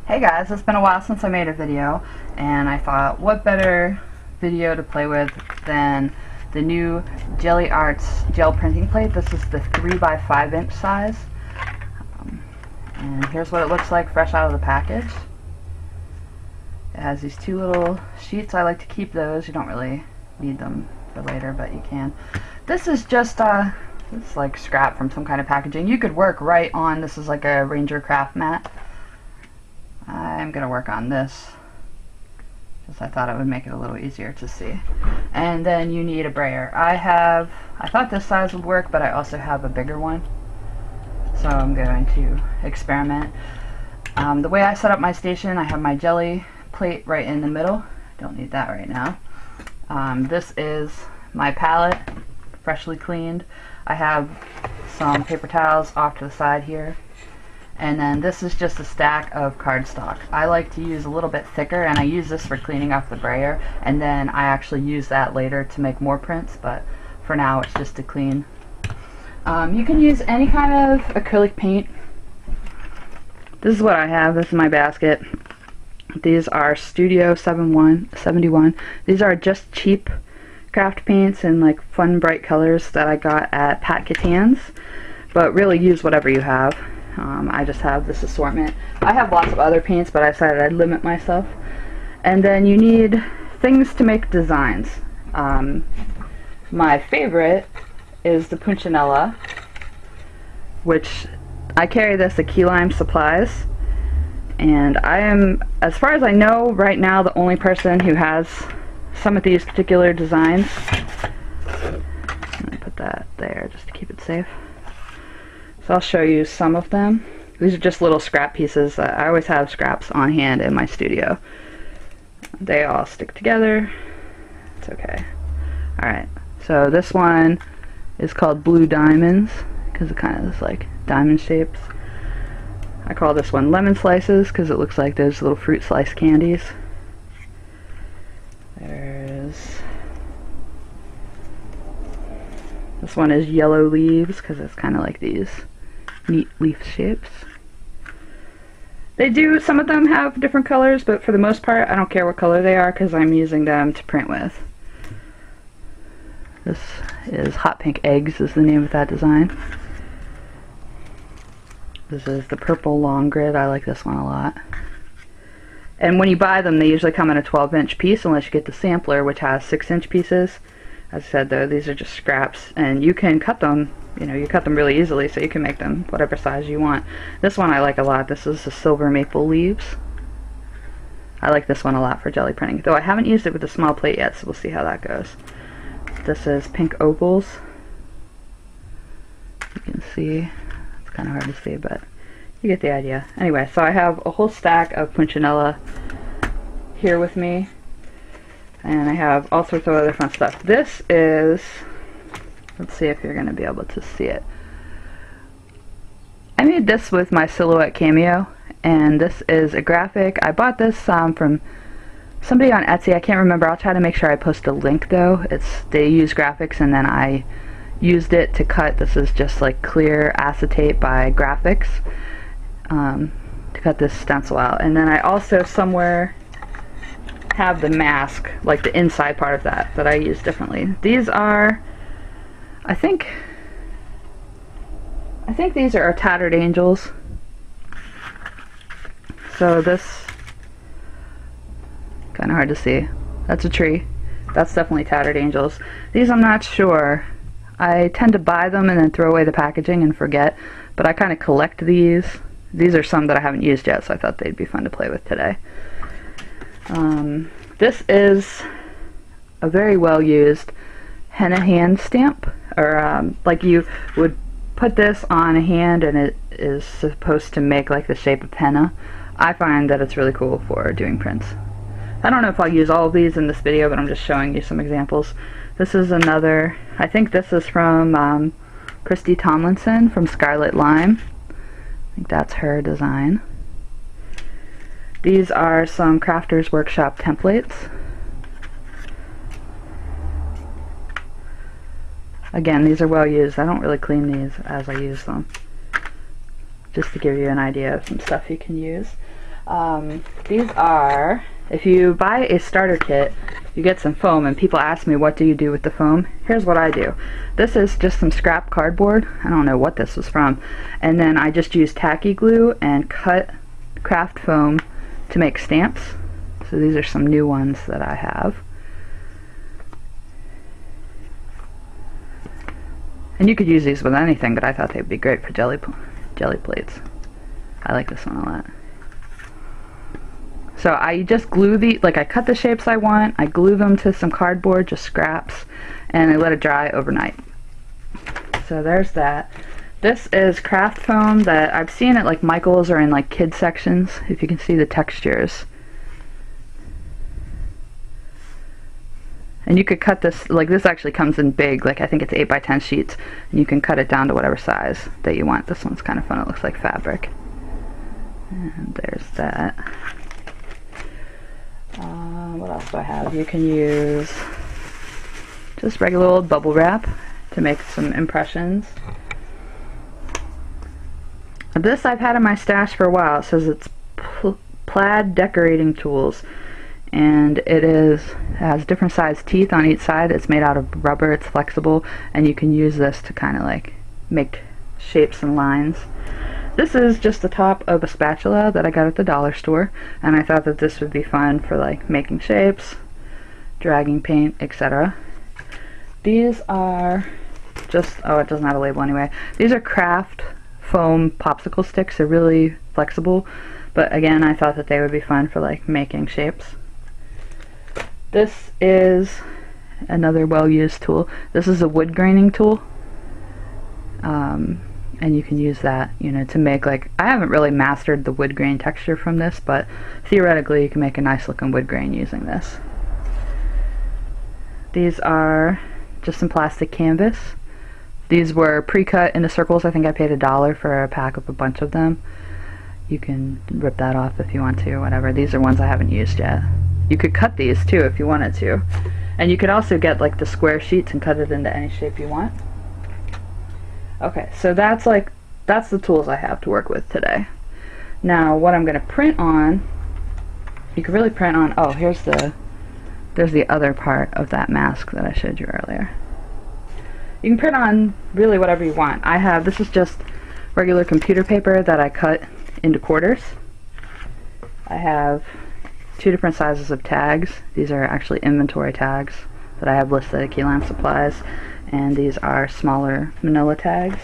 Hey guys, it's been a while since I made a video, and I thought what better video to play with than the new Gelli Arts gel printing plate. This is the 3 by 5 inch size, and here's what it looks like fresh out of the package. It has these two little sheets. I like to keep those. You don't really need them for later, but you can. This is just it's like scrap from some kind of packaging. You could work right on, this is like a Ranger craft mat. I'm going to work on this because I thought it would make it a little easier to see. And then you need a brayer. I thought this size would work, but I also have a bigger one, so I'm going to experiment. The way I set up my station, I have my Gelli plate right in the middle. Don't need that right now. This is my palette, freshly cleaned. I have some paper towels off to the side here. And then this is just a stack of cardstock. I like to use a little bit thicker, and I use this for cleaning off the brayer, and then I actually use that later to make more prints, but for now it's just to clean. You can use any kind of acrylic paint. This is what I have. This is my basket. These are Studio 71. These are just cheap craft paints in like fun bright colors that I got at Pat Catan's, but really use whatever you have. I just have this assortment. I have lots of other paints, but I decided I'd limit myself. And then you need things to make designs. My favorite is the punchinella, which I carry this at Key Lime Supplies. And I am, as far as I know right now, the only person who has some of these particular designs. I'm going to put that there just to keep it safe. So I'll show you some of them. These are just little scrap pieces. I always have scraps on hand in my studio. They all stick together. It's okay. Alright, so this one is called Blue Diamonds because it kind of is like diamond shapes. I call this one Lemon Slices because it looks like those little fruit slice candies. This one is Yellow Leaves because it's kind of like these neat leaf shapes. They do, some of them have different colors, but for the most part I don't care what color they are because I'm using them to print with. This is Hot Pink Eggs is the name of that design. This is the Purple Long Grid. I like this one a lot. And when you buy them, they usually come in a 12-inch piece unless you get the sampler, which has 6-inch pieces. As I said though, these are just scraps, and you can cut them, you cut them really easily, so you can make them whatever size you want. This one I like a lot. This is the Silver Maple Leaves. I like this one a lot for jelly printing, though I haven't used it with a small plate yet, so we'll see how that goes. This is Pink Opals. You can see, it's kind of hard to see, but you get the idea. Anyway, so I have a whole stack of punchinella here with me. And I have all sorts of other fun stuff. This is, let's see if you're going to be able to see it. I made this with my Silhouette Cameo, and this is a graphic. I bought this from somebody on Etsy. I can't remember. I'll try to make sure I post a link though. They use graphics, and then I used it to cut. This is just like clear acetate by Graphics to cut this stencil out. And then I also somewhere have the mask, like the inside part of that I use differently. These are, I think these are Tattered Angels. So this, kind of hard to see. That's a tree. That's definitely Tattered Angels. These I'm not sure. I tend to buy them and then throw away the packaging and forget, but I kind of collect these. These are some that I haven't used yet, so I thought they'd be fun to play with today. This is a very well used henna hand stamp, or like you would put this on a hand and it is supposed to make like the shape of henna. I find that it's really cool for doing prints. I don't know if I'll use all of these in this video, but I'm just showing you some examples. This is another, I think this is from Christy Tomlinson from Scarlet Lime. I think that's her design. These are some Crafters Workshop templates. Again, these are well used. I don't really clean these as I use them. Just to give you an idea of some stuff you can use. These are, if you buy a starter kit, you get some foam, and people ask me, what do you do with the foam? Here's what I do. This is just some scrap cardboard. I don't know what this was from. And then I just use tacky glue and cut craft foam to make stamps. So these are some new ones that I have. And you could use these with anything, but I thought they'd be great for jelly plates. I like this one a lot. So I just glue I cut the shapes I want, I glue them to some cardboard, just scraps, and I let it dry overnight. So there's that. This is craft foam that I've seen at like Michael's or in like kids sections, if you can see the textures. And you could cut this, like this actually comes in big, like I think it's 8 by 10 sheets, and you can cut it down to whatever size that you want. This one's kind of fun, it looks like fabric. And there's that. What else do I have? You can use just regular old bubble wrap to make some impressions. This I've had in my stash for a while. It says it's plaid decorating tools, and it has different size teeth on each side. It's made out of rubber, it's flexible, and you can use this to kind of like make shapes and lines. This is just the top of a spatula that I got at the dollar store, and I thought that this would be fun for like making shapes, dragging paint, etc. These are just, oh, it doesn't have a label anyway. These are craft foam popsicle sticks. They're really flexible, but again, I thought that they would be fun for like making shapes. This is another well-used tool. This is a wood graining tool. And you can use that, you know, to make like, I haven't really mastered the wood grain texture from this, but theoretically you can make a nice looking wood grain using this. These are just some plastic canvas. These were pre-cut into circles. I think I paid $1 for a pack of a bunch of them. You can rip that off if you want to, or whatever. These are ones I haven't used yet. You could cut these too if you wanted to. And you could also get like the square sheets and cut it into any shape you want. Okay, so that's the tools I have to work with today. Now what I'm going to print on, you can really print on, oh, there's the other part of that mask that I showed you earlier. You can print on really whatever you want. This is just regular computer paper that I cut into quarters. I have 2 different sizes of tags. These are actually inventory tags that I have listed at Key Lime Supplies. And these are smaller manila tags.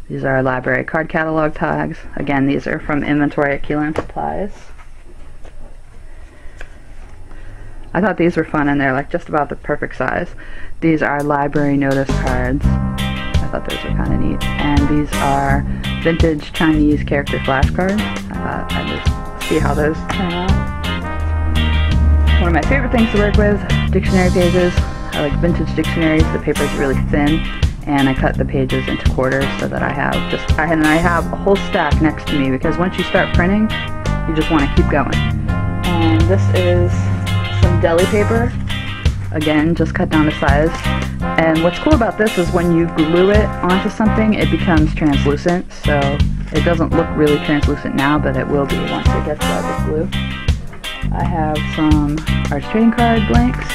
These are library card catalog tags. Again, these are from inventory at Key Lime Supplies. I thought these were fun, and they're like just about the perfect size. These are library notice cards. I thought those were kind of neat. And these are vintage Chinese character flashcards. I thought I'd just see how those turn out. One of my favorite things to work with, dictionary pages. I like vintage dictionaries. The paper is really thin, and I cut the pages into quarters so that I have a whole stack next to me, because once you start printing, you just want to keep going. And this is some deli paper. Again, just cut down to size. And what's cool about this is when you glue it onto something, it becomes translucent. So it doesn't look really translucent now, but it will be once it gets dry with glue. I have some Arts Trading Card blanks.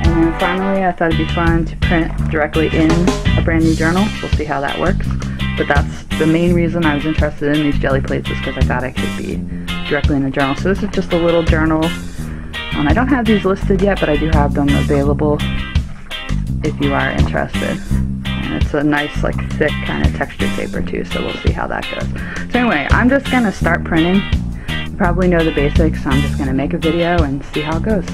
And then finally, I thought it'd be fun to print directly in a brand new journal. We'll see how that works. But that's the main reason I was interested in these jelly plates, is because I thought it could be directly in a journal. So this is just a little journal. I don't have these listed yet, but I do have them available if you are interested. And it's a nice, like, thick kind of textured paper too, so we'll see how that goes. So anyway, I'm just going to start printing. You probably know the basics, so I'm just going to make a video and see how it goes.